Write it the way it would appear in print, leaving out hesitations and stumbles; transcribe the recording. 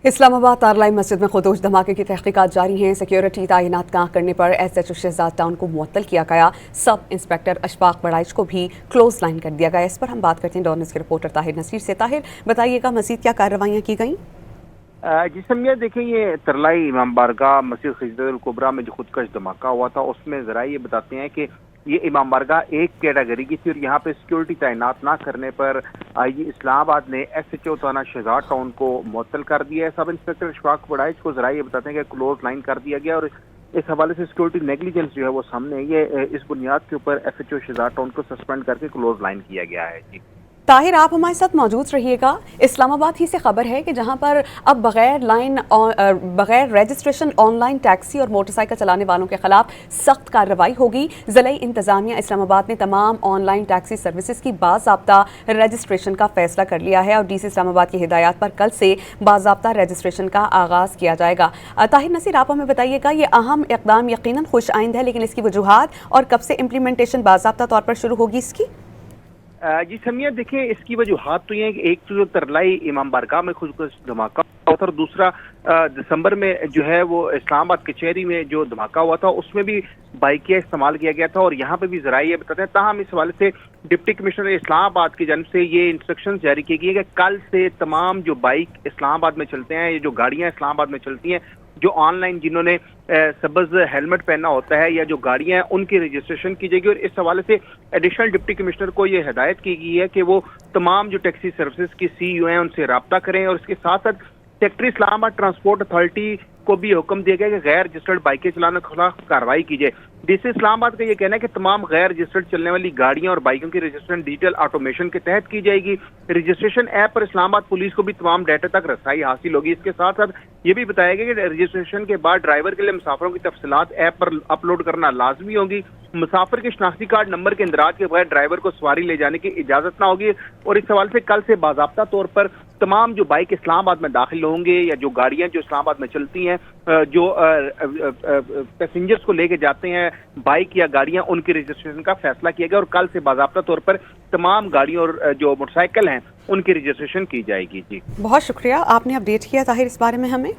इस्लामाबाद तारलाई मस्जिद में खुदोश धमाके की तहकीकात जारी हैं। सिक्योरिटी तैनात न करने पर SHO शहजाद टाउन को मुअत्तल किया गया। सब इंस्पेक्टर अशफाक बड़ाइच को भी क्लोज लाइन कर दिया गया। इस पर हम बात करते हैं डॉन न्यूज़ के रिपोर्टर ताहिर नसीर से। ताहिर, बताइएगा मज़ीद क्या कार्रवाइयाँ की गई? जी समिया, देखिए ये तरलाई इमाम बारगाह मस्जिद खिजरतुल कुबरा में जो खुदकश धमाका हुआ था उसमें ज़रा ये बताते हैं कि ये इमाम बारगाह एक कैटेगरी की थी और यहाँ पे सिक्योरिटी तैनात ना करने पर ये इस्लामाबाद ने SHO थाना शहजाद टाउन को मुअत्तल कर दिया है। सब इंस्पेक्टर अशफाक बड़ाइच को ज़रा ये बताते हैं कि क्लोज लाइन कर दिया गया और इस हवाले से सिक्योरिटी नेग्लिजेंस जो है वो सामने है। ये इस बुनियाद के ऊपर SHO शहजाद टाउन को सस्पेंड करके क्लोज लाइन किया गया है। जी ताहिर, आप हमारे साथ मौजूद रहिएगा। इस्लामाबाद ही से खबर है कि जहां पर अब बगैर रजिस्ट्रेशन ऑनलाइन टैक्सी और मोटरसाइकिल चलाने वालों के खिलाफ सख्त कार्रवाई होगी। ज़िला इंतजामिया इस्लामाबाद ने तमाम ऑनलाइन टैक्सी सर्विसेज की बाज़ाब्ता रजिस्ट्रेशन का फैसला कर लिया है और DC इस्लामाबाद की हिदायत पर कल से बाज़ाब्ता रजिस्ट्रेशन का आगाज़ किया जाएगा। ताहिर नसीर, आप हमें बताइएगा, ये अहम इक़दाम यकीनन खुश आइंद है, लेकिन इसकी वजूहात और कब से इम्प्लीमेंटेशन बाज़ाब्ता तौर पर शुरू होगी इसकी? जी समिया, देखिए इसकी वजूहात तो ये है कि एक तो जो तरलाई इमाम बारगाह में खुदकश धमाका हुआ था और दूसरा दिसंबर में जो है वो इस्लामाबाद कचहरी में जो धमाका हुआ था उसमें भी बाइकियाँ इस्तेमाल किया गया था और यहाँ पे भी ज़रा ये बताते हैं। ताहम इस हवाले से डिप्टी कमिश्नर इस्लामाबाद की जानब से ये इंस्ट्रक्शन जारी की गई है कि कल से तमाम जो बाइक इस्लामाबाद में चलते हैं, ये जो गाड़ियाँ इस्लामाबाद में चलती हैं, जो ऑनलाइन जिन्होंने सब्ज़ हेलमेट पहना होता है या जो गाड़ियां हैं उनकी रजिस्ट्रेशन की जाएगी। और इस हवाले से एडिशनल डिप्टी कमिश्नर को ये हिदायत की गई है कि वो तमाम जो टैक्सी सर्विसेज की CEO हैं उनसे रब्ता करें और इसके साथ साथ सेक्रेटरी इस्लामाबाद ट्रांसपोर्ट अथॉरिटी को भी हुक्म दिया गया कि गैर रजिस्टर्ड बाइकें चलाने के खिलाफ कार्रवाई की जाए। DC इस्लामाबाद का ये कहना है कि तमाम गैर रजिस्टर्ड चलने वाली गाड़ियां और बाइकों की रजिस्ट्रेशन डिजिटल ऑटोमेशन के तहत की जाएगी। रजिस्ट्रेशन ऐप पर इस्लामाबाद पुलिस को भी तमाम डाटा तक रसाई हासिल होगी। इसके साथ साथ ये भी बताया गया कि रजिस्ट्रेशन के बाद ड्राइवर के लिए मुसाफिरों की तफसीलात ऐप पर अपलोड करना लाजमी होगी। मुसाफिर के शनाख्ती कार्ड नंबर के इंदराज के बगैर ड्राइवर को सवारी ले जाने की इजाजत ना होगी। और इस हवाले से कल से बाज़ाब्ता तौर पर तमाम जो बाइक इस्लामाबाद में दाखिल होंगे या जो गाड़ियां जो इस्लामाबाद में चलती हैं, जो पैसेंजर्स को लेके जाते हैं बाइक या गाड़ियां, उनकी रजिस्ट्रेशन का फैसला किया गया और कल से बाज़ाब्ता तौर पर तमाम गाड़ियों और जो मोटरसाइकिल हैं उनकी रजिस्ट्रेशन की जाएगी। जी बहुत शुक्रिया, आपने अपडेट किया ताहिर इस बारे में हमें।